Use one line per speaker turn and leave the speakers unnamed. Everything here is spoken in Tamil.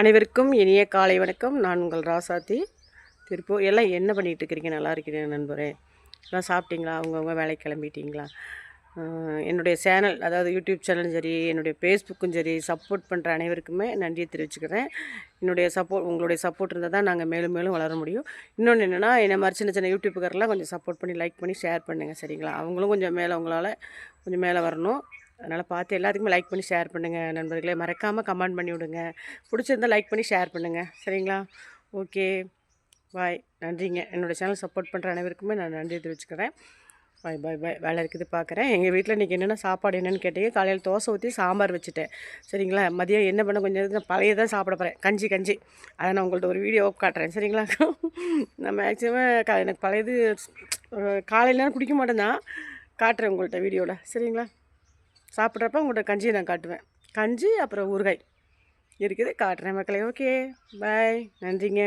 அனைவருக்கும் இனிய காலை வணக்கம். நான் உங்கள் ராசாத்தி திருப்பூர். எல்லாம் என்ன பண்ணிகிட்டு இருக்கிறீங்க? நல்லா இருக்கிறீங்க நண்பரே? எல்லாம் சாப்பிட்டீங்களா? அவங்கவுங்க வேலைக்கு கிளம்பிட்டீங்களா? என்னுடைய சேனல், அதாவது யூடியூப் சேனலும் சரி, என்னுடைய ஃபேஸ்புக்கும் சரி, சப்போர்ட் பண்ணுற அனைவருக்குமே நன்றியை தெரிவிச்சுக்கிறேன். உங்களுடைய சப்போர்ட் இருந்தால் தான் நாங்கள் மேலும் மேலும் வளர முடியும். இன்னொன்று என்னென்னா, என்ன மாதிரி சின்ன சின்ன யூடியூப்புக்காரெல்லாம் கொஞ்சம் சப்போர்ட் பண்ணி, லைக் பண்ணி, ஷேர் பண்ணுங்கள், சரிங்களா? அவங்களும் கொஞ்சம் மேலே, உங்களால் கொஞ்சம் மேலே வரணும். அதனால் பார்த்து எல்லாத்துக்குமே லைக் பண்ணி ஷேர் பண்ணுங்கள் நண்பர்களே. மறக்காமல் கமெண்ட் பண்ணி விடுங்க. பிடிச்சிருந்தால் லைக் பண்ணி ஷேர் பண்ணுங்கள், சரிங்களா? ஓகே, பாய். நன்றிங்க. என்னோடய சேனல் சப்போர்ட் பண்ணுற அனைவருக்குமே நான் நன்றி தெரிவிச்சுக்கிறேன். பாய் பாய் பாய். வேலை இருக்குது, பார்க்குறேன். எங்கள் வீட்டில் இன்றைக்கி என்னென்ன சாப்பாடு என்னென்னு கேட்டீங்க. காலையில் தோசை ஊற்றி சாம்பார் வச்சுட்டேன், சரிங்களா? மதியம் என்ன பண்ண, கொஞ்சம் பழையதான் சாப்பிட போகிறேன், கஞ்சி. அதை நான் உங்கள்கிட்ட ஒரு வீடியோ காட்டுறேன், சரிங்களா? நான் மேக்ஸிமம் எனக்கு பழையது காலையிலாம் குடிக்க மாட்டேன் தான், காட்டுறேன் உங்கள்கிட்ட வீடியோவில், சரிங்களா? சாப்பிட்றப்ப உங்கள்கிட்ட கஞ்சியை நான் காட்டுவேன். கஞ்சி அப்புறம் ஊறுகாய் இருக்குது, காட்டுறேன் மக்களே. ஓகே, பாய். நன்றிங்க.